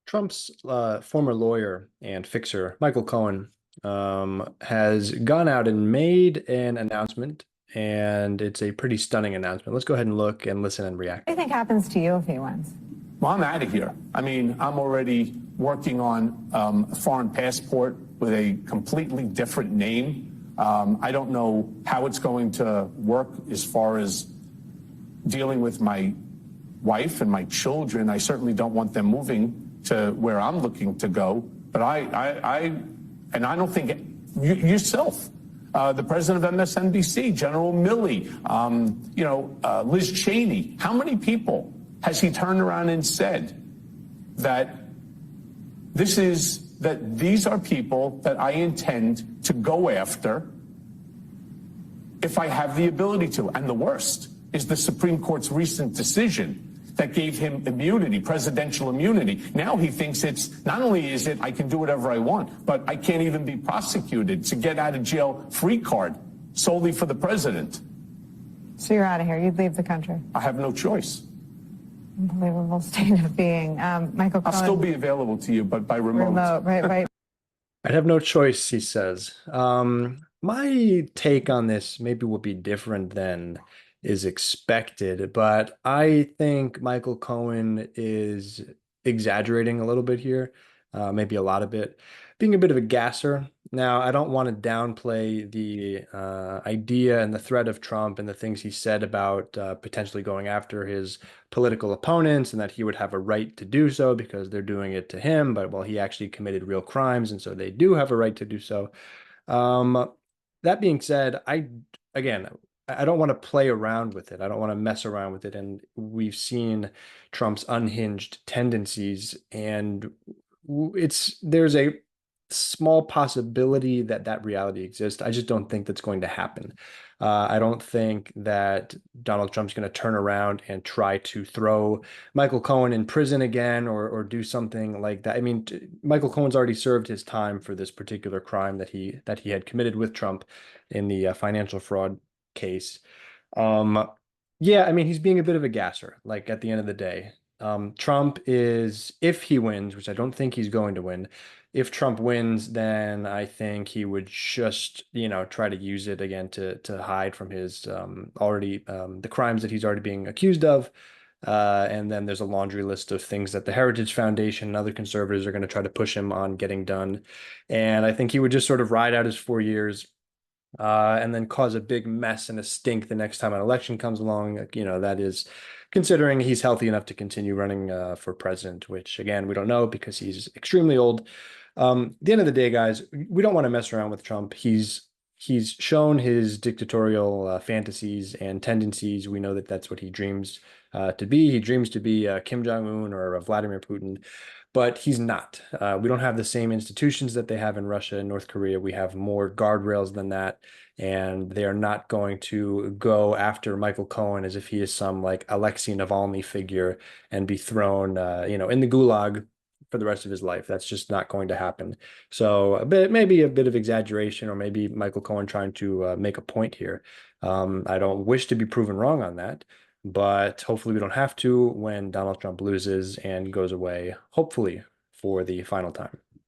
Trump's former lawyer and fixer, Michael Cohen, has gone out and made an announcement, and it's a pretty stunning announcement. Let's go ahead and look and listen and react. What do you think happens to you if he wins? Well, I'm out of here. I mean, I'm already working on a foreign passport with a completely different name. I don't know how it's going to work as far as dealing with my wife and my children. I certainly don't want them moving to where I'm looking to go. But I don't think yourself, the president of MSNBC, General Milley, Liz Cheney, how many people has he turned around and said that these are people that I intend to go after if I have the ability to? And the worst is the Supreme Court's recent decision that gave him immunity, presidential immunity. Now he thinks it's not only is it I can do whatever I want, but I can't even be prosecuted. To get out of jail free card solely for the president. So you're out of here. You'd leave the country. I have no choice. Unbelievable state of being. Michael Cohen. I'll still be available to you, but by remote. Remote, right. I'd have no choice, he says. My take on this maybe will be different than is expected, but I think Michael Cohen is exaggerating a little bit here, maybe a lot of it, being a bit of a gasser. Now, I don't want to downplay the idea and the threat of Trump and the things he said about potentially going after his political opponents and that he would have a right to do so because they're doing it to him, but well, he actually committed real crimes, and so they do have a right to do so. That being said, I don't want to play around with it. I don't want to mess around with it. And we've seen Trump's unhinged tendencies, and there's a small possibility that that reality exists. I just don't think that's going to happen. I don't think that Donald Trump's going to turn around and try to throw Michael Cohen in prison again or do something like that. I mean, Michael Cohen's already served his time for this particular crime that he had committed with Trump in the financial fraud case. Yeah, I mean, he's being a bit of a gasser, like at the end of the day. Trump is, if he wins, which I don't think he's going to win, if Trump wins, then I think he would just, try to use it again to hide from his the crimes that he's already being accused of. And then there's a laundry list of things that the Heritage Foundation and other conservatives are going to try to push him on getting done. And I think he would just sort of ride out his 4 years and then cause a big mess and a stink the next time an election comes along. That is considering he's healthy enough to continue running for president, which again, we don't know because he's extremely old. At the end of the day, guys, we don't want to mess around with Trump. He's shown his dictatorial fantasies and tendencies. We know that that's what he dreams to be. He dreams to be Kim Jong-un or Vladimir Putin, but he's not. We don't have the same institutions that they have in Russia and North Korea. We have more guardrails than that, and they are not going to go after Michael Cohen as if he is some like Alexei Navalny figure and be thrown, in the gulag for the rest of his life. That's just not going to happen. So maybe a bit of exaggeration, or maybe Michael Cohen trying to make a point here. I don't wish to be proven wrong on that, but hopefully we don't have to when Donald Trump loses and goes away, hopefully for the final time.